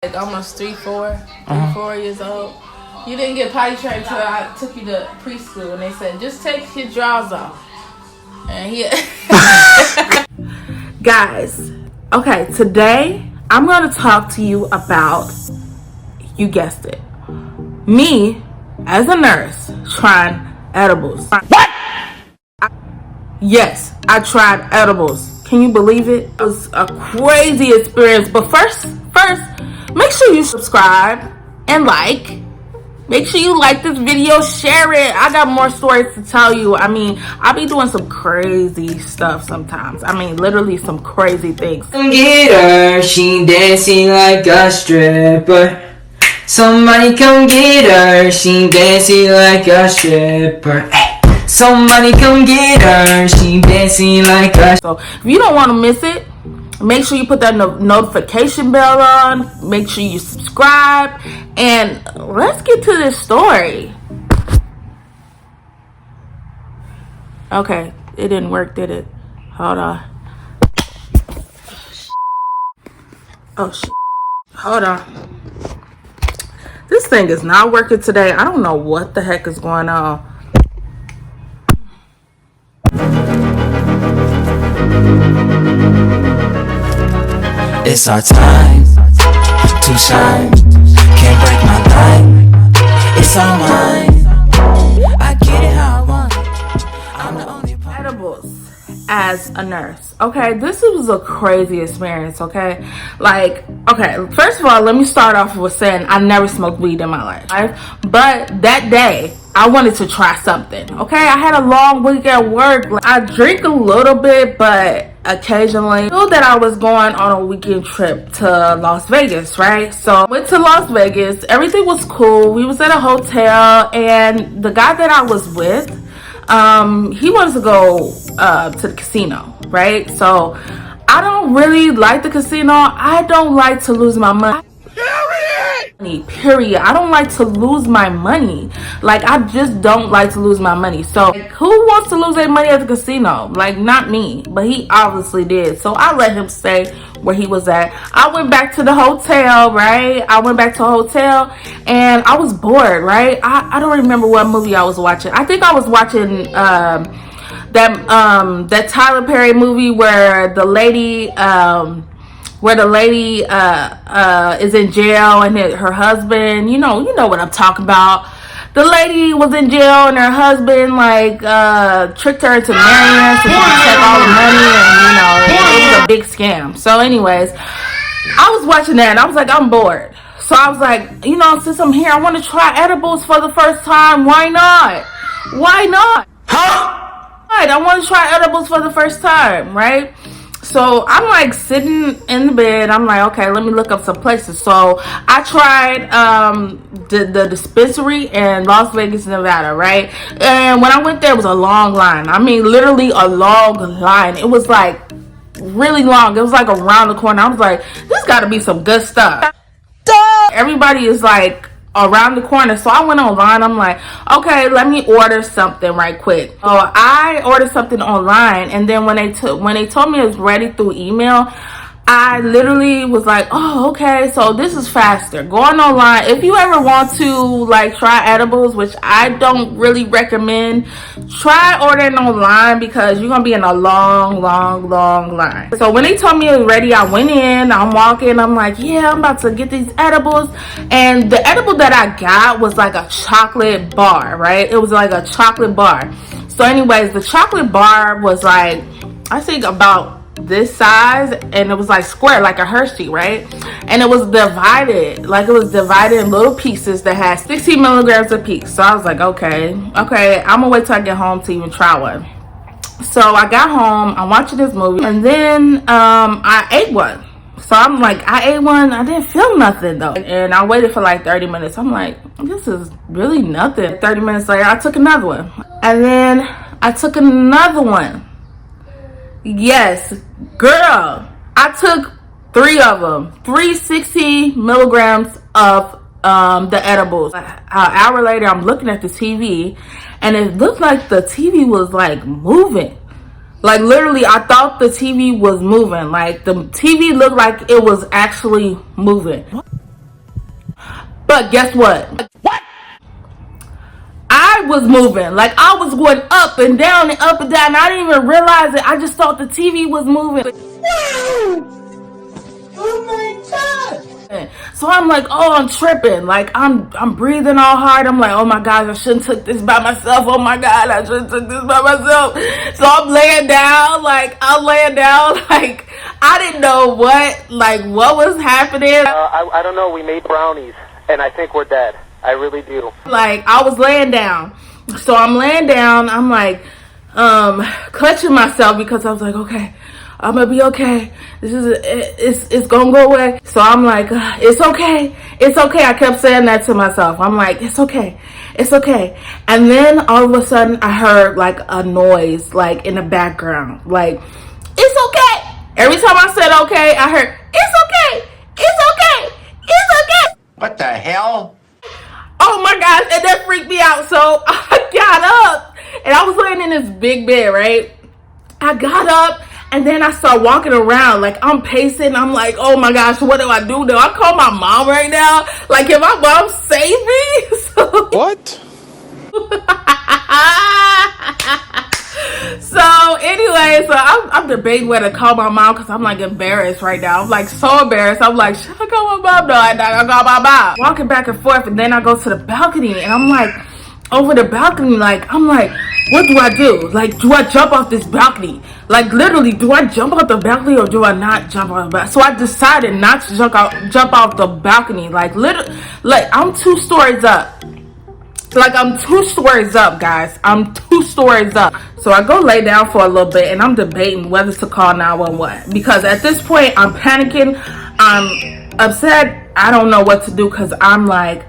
Like almost 4 years old. You didn't get potty trained until I took you to preschool, and they said just take your drawers off. And guys, okay, today I'm gonna talk to you about, you guessed it, me as a nurse trying edibles. What? Yes, I tried edibles. Can you believe it? It was a crazy experience. But first, make sure you subscribe and like. Make sure you like this video, share it. I got more stories to tell you. I mean, I be doing some crazy stuff sometimes. I mean, literally some crazy things. Come get her, she dancing like a stripper. Somebody come get her, she dancing like a stripper. Hey. Somebody come get her, she dancing like a... So, if you don't want to miss it, make sure you put that notification bell on. Make sure you subscribe. And let's get to this story. Okay, it didn't work, did it? Hold on. Oh, shit. Hold on. This thing is not working today. I don't know what the heck is going on. It's our time to shine. Can't break my line. It's all mine. I get it how I want it. I'm the only part. Edibles as a nurse. Okay, this was a crazy experience. Okay, like, okay, first of all, let me start off with saying I never smoked weed in my life, but that day I wanted to try something. Okay, I had a long week at work. I drink a little bit, but occasionally. I knew that I was going on a weekend trip to Las Vegas, right? So I went to Las Vegas. Everything was cool. We was at a hotel, and the guy that I was with, he wanted to go to the casino, right? So I don't really like the casino. I don't like to lose my money. Period. I don't like to lose my money. Like, I just don't like to lose my money. So, like, who wants to lose their money at the casino? Like, not me. But he obviously did. So I let him stay where he was at. I went back to the hotel, right? I went back to a hotel and I was bored, right? I don't remember what movie I was watching. I think I was watching that Tyler Perry movie where the lady is in jail and her husband, you know what I'm talking about. The lady was in jail and her husband tricked her into marrying so he could take all the money, and it was a big scam. So anyways, I was watching that and I was like, I'm bored. So I was like, since I'm here, I want to try edibles for the first time. Why not? I want to try edibles for the first time, right? So I'm like sitting in the bed. I'm like, okay, let me look up some places. So I tried the dispensary in Las Vegas, Nevada, right? And when I went there, it was a long line. I mean, literally a long line. It was like really long. It was like around the corner. I was like, this got to be some good stuff. Everybody is like around the corner. So I went online. I'm like, okay, let me order something right quick. So I ordered something online, and then when they told me it was ready through email, I literally was like, oh, okay, so this is faster. Going online, if you ever want to try edibles, which I don't really recommend, try ordering online because you're gonna be in a long line. So when they told me it was ready, I went in, I'm walking, I'm like, yeah, I'm about to get these edibles. And the edible that I got was like a chocolate bar, right? It was like a chocolate bar. So anyways, the chocolate bar was like, I think about this size, and it was like square, like a Hershey, right? And it was divided, in little pieces that had 16 milligrams apiece. So I was like, okay, I'm gonna wait till I get home to even try one. So I got home, I'm watching this movie, and then I ate one. So I'm like, I ate one, I didn't feel nothing though. And I waited for like 30 minutes. I'm like, this is really nothing. 30 minutes later, I took another one. And then I took another one. Yes, girl, I took 3 of them, 360 milligrams of the edibles. An hour later, I'm looking at the TV, and it looked like the TV was like moving. Like, literally, I thought the TV was moving. Like, the TV looked like it was actually moving. But guess what? I was moving. Like, I was going up and down and up and down. I didn't even realize it. I just thought the TV was moving. Wow! Oh my God! So I'm like, oh, I'm tripping. Like, I'm breathing all hard. I'm like, oh my gosh, I shouldn't took this by myself. Oh my God, I shouldn't took this by myself. So I'm laying down. Like, I didn't know what was happening. I don't know. We made brownies, and I think we're dead. I really do. Like, I was laying down. So I'm laying down. I'm like, clutching myself because I was like, okay, I'm gonna be okay. It's gonna go away. So I'm like, it's okay. It's okay. I kept saying that to myself. I'm like, it's okay. It's okay. And then all of a sudden I heard like a noise, like in the background, like, it's okay. Every time I said okay, I heard, it's okay. It's okay. It's okay. What the hell? Oh my gosh, and that freaked me out. So I got up and I was laying in this big bed, right? I got up and then I started walking around. Like, I'm pacing. I'm like, oh my gosh, what do I do now? I call my mom right now. Like, can my mom save me? So, what? So anyway, so I'm debating whether to call my mom because I'm like embarrassed right now. I'm like so embarrassed. I'm like, should I call my mom? No, I call my mom. Walking back and forth, and then I go to the balcony, and I'm like, over the balcony, like, I'm like, what do I do? Like, do I jump off this balcony? Like, literally, do I jump off the balcony or do I not jump off the balcony? So I decided not to jump off the balcony. Like, literally, like, I'm 2 stories up. Like, I'm 2 stories up, guys. I'm 2 stories up. So I go lay down for a little bit, and I'm debating whether to call 911. Because at this point, I'm panicking. I'm upset. I don't know what to do because I'm like,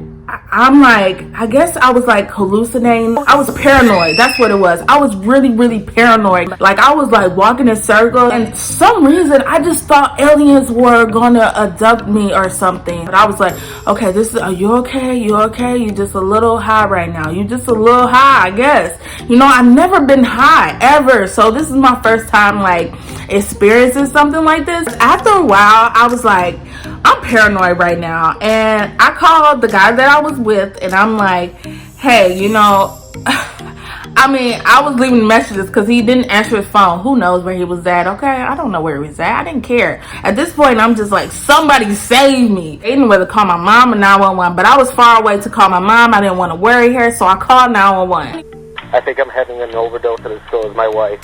I guess I was like hallucinating. I was paranoid. That's what it was. I was really, really paranoid. Like, I was like walking in circles, and for some reason I just thought aliens were gonna abduct me or something. But I was like, okay, are you okay? You okay? You just a little high right now. You just a little high, I guess. You know, I've never been high ever. So this is my first time like experiencing something like this. After a while, I was like, I'm paranoid right now. And I called the guy that I was with, and I'm like, hey, you know, I mean, I was leaving messages because he didn't answer his phone. Who knows where he was at, okay? I don't know where he was at. I didn't care. At this point, I'm just like, somebody save me. I didn't know whether to call my mom or 911, but I was far away to call my mom. I didn't want to worry her, so I called 911. I think I'm having an overdose, and so is my wife.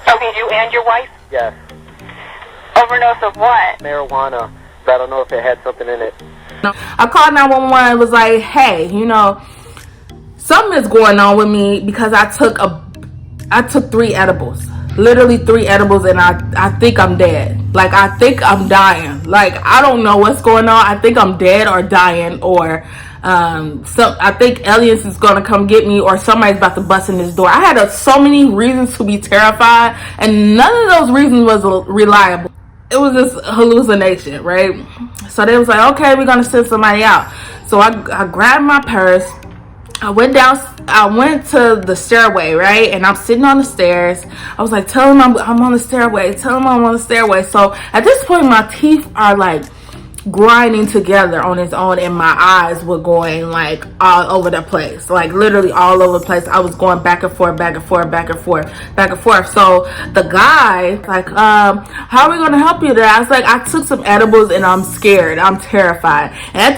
Okay, you and your wife? Yes. Overdose of what? Marijuana. I don't know if it had something in it. I called 911 and was like, hey, you know, something is going on with me because I took 3 edibles. Literally 3 edibles, and I think I'm dead. Like, I think I'm dying. Like, I don't know what's going on. I think I'm dead or dying, or I think aliens is gonna come get me, or somebody's about to bust in this door. I had so many reasons to be terrified, and none of those reasons was reliable. It was just hallucination, right? So they was like, okay, we're gonna send somebody out. So I grabbed my purse. I went to the stairway, right? And I'm sitting on the stairs. I was like, tell him I'm on the stairway. Tell him I'm on the stairway. So at this point, my teeth are like grinding together on its own, and my eyes were going like all over the place, like literally all over the place. I was going back and forth, back and forth, back and forth, back and forth. So the guy like, how are we gonna help you today? I was like, I took some edibles and I'm scared, I'm terrified. And at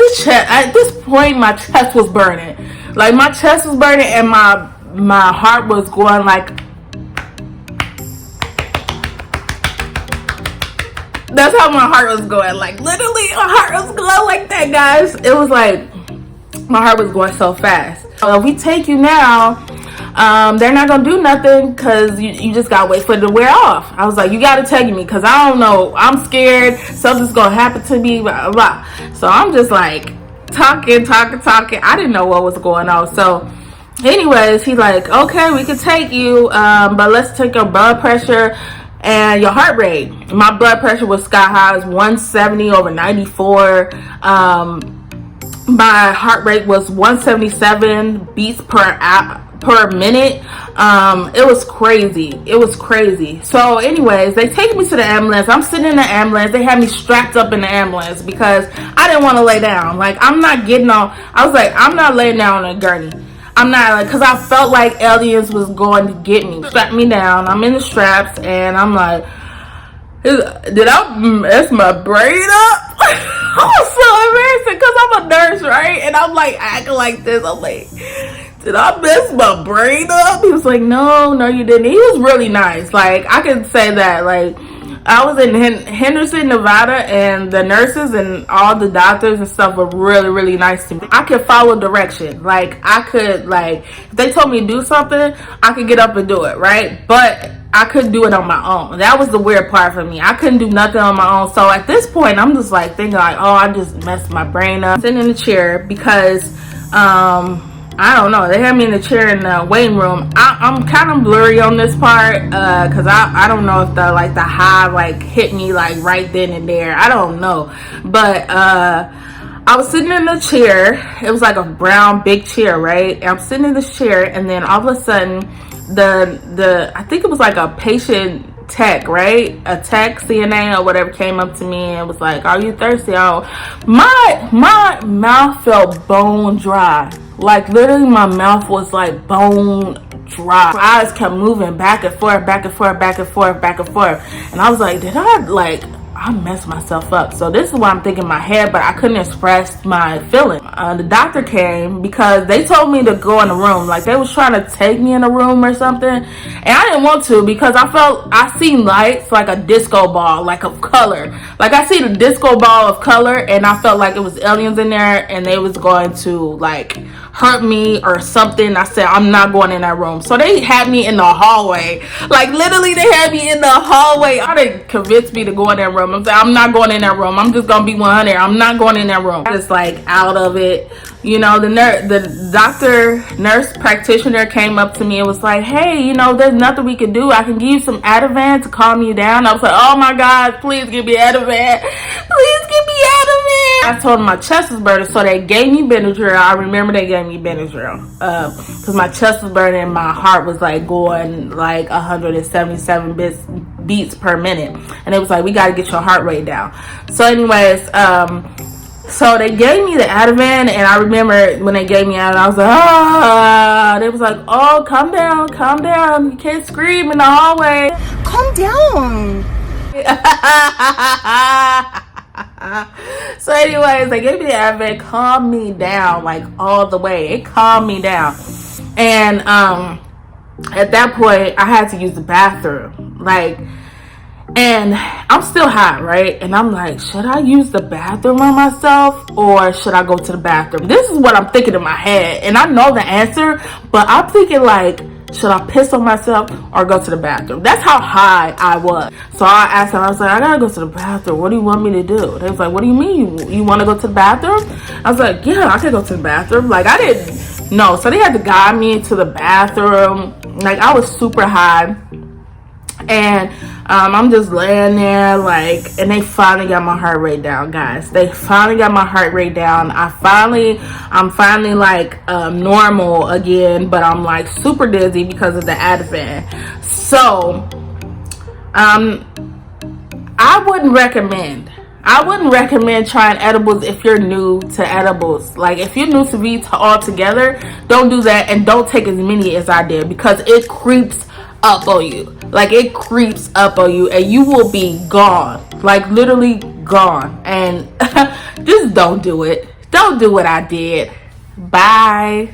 this point, my chest was burning. Like, my chest was burning, and my heart was going like, that's how my heart was going. Like, literally, my heart was going like that, guys. It was like, my heart was going so fast. So if we take you now, they're not gonna do nothing because you just gotta wait for it to wear off. I was like, you gotta take me because I don't know. I'm scared. Something's gonna happen to me, blah, blah. So I'm just like talking. I didn't know what was going on. So anyways, he's like, okay, we can take you, but let's take your blood pressure and your heart rate. My blood pressure was sky high. It was 170/94. My heart rate was 177 beats per per minute. It was crazy. So anyways, they take me to the ambulance. I'm sitting in the ambulance. They had me strapped up in the ambulance because I didn't want to lay down. Like, I'm not getting on. I was like, I'm not laying down on a gurney. I'm not, like, because I felt like aliens was going to get me. Strap me down. I'm in the straps, and I'm like, did I mess my brain up? I was so embarrassing because I'm a nurse, right? And I'm like acting like this. I'm like, did I mess my brain up? He was like, no, you didn't. He was really nice. Like, I can say that. Like, I was in Henderson, Nevada, and the nurses and all the doctors and stuff were really, really nice to me. I could follow direction. Like, I could, like, if they told me to do something, I could get up and do it, right? But I couldn't do it on my own. That was the weird part for me. I couldn't do nothing on my own. So at this point, I'm just like thinking like, oh, I just messed my brain up. Sitting in the chair because, I don't know. They had me in the chair in the waiting room. I'm kind of blurry on this part because I don't know if the high like hit me like right then and there. I don't know. But I was sitting in the chair. It was like a brown big chair, right? And I'm sitting in this chair, and then all of a sudden, I think it was like a patient tech, right? A tech, CNA or whatever, came up to me and was like, "Are you thirsty?" Oh, my mouth felt bone dry. Like, literally, my mouth was like bone dry. My eyes kept moving back and forth, back and forth, back and forth, back and forth. And I was like, I messed myself up. So this is what I'm thinking in my head, but I couldn't express my feeling. The doctor came because they told me to go in the room. Like, they was trying to take me in a room or something. And I didn't want to because I seen lights, like a disco ball, like of color. Like, I seen a disco ball of color, and I felt like it was aliens in there, and they was going to, like, hurt me or something. I said, I'm not going in that room. So they had me in the hallway. Like, literally, they had me in the hallway. They convinced me to go in that room. I'm saying, I'm not going in that room. I'm just gonna be 100. I'm not going in that room. Just like out of it. You know, the nurse practitioner came up to me and was like, hey, you know, there's nothing we can do. I can give you some Ativan to calm you down. I was like, oh my God, please give me Ativan. Please give me Ativan. I told them my chest was burning, so they gave me Benadryl. I remember they gave me Benadryl because my chest was burning and my heart was like going like 177 beats per minute. And it was like, we got to get your heart rate down. So anyways, so they gave me the Ativan, and I remember when they gave me Ativan, I was like, ah. They was like, oh, calm down. You can't scream in the hallway. Calm down. So anyways, they gave me the Ativan, calmed me down, like all the way. It calmed me down. And at that point, I had to use the bathroom. Like, and I'm still hot, right? And I'm like, should I use the bathroom on myself or should I go to the bathroom? This is what I'm thinking in my head. And I know the answer, but I'm thinking like, should I piss on myself or go to the bathroom? That's how high I was. So I asked them, I was like, I gotta go to the bathroom. What do you want me to do? They was like, what do you mean? You want to go to the bathroom? I was like, yeah, I can go to the bathroom. Like, I didn't know. So they had to guide me to the bathroom. Like, I was super high. And I'm just laying there, like, and they finally got my heart rate down, guys. They finally got my heart rate down. I'm finally like normal again, but I'm like super dizzy because of the Ativan. So I wouldn't recommend trying edibles if you're new to edibles. Like, if you're new to weed altogether, don't do that, and don't take as many as I did because it creeps up on you. Like, it creeps up on you and you will be gone, like literally gone. And just don't do it. Don't do what I did. Bye.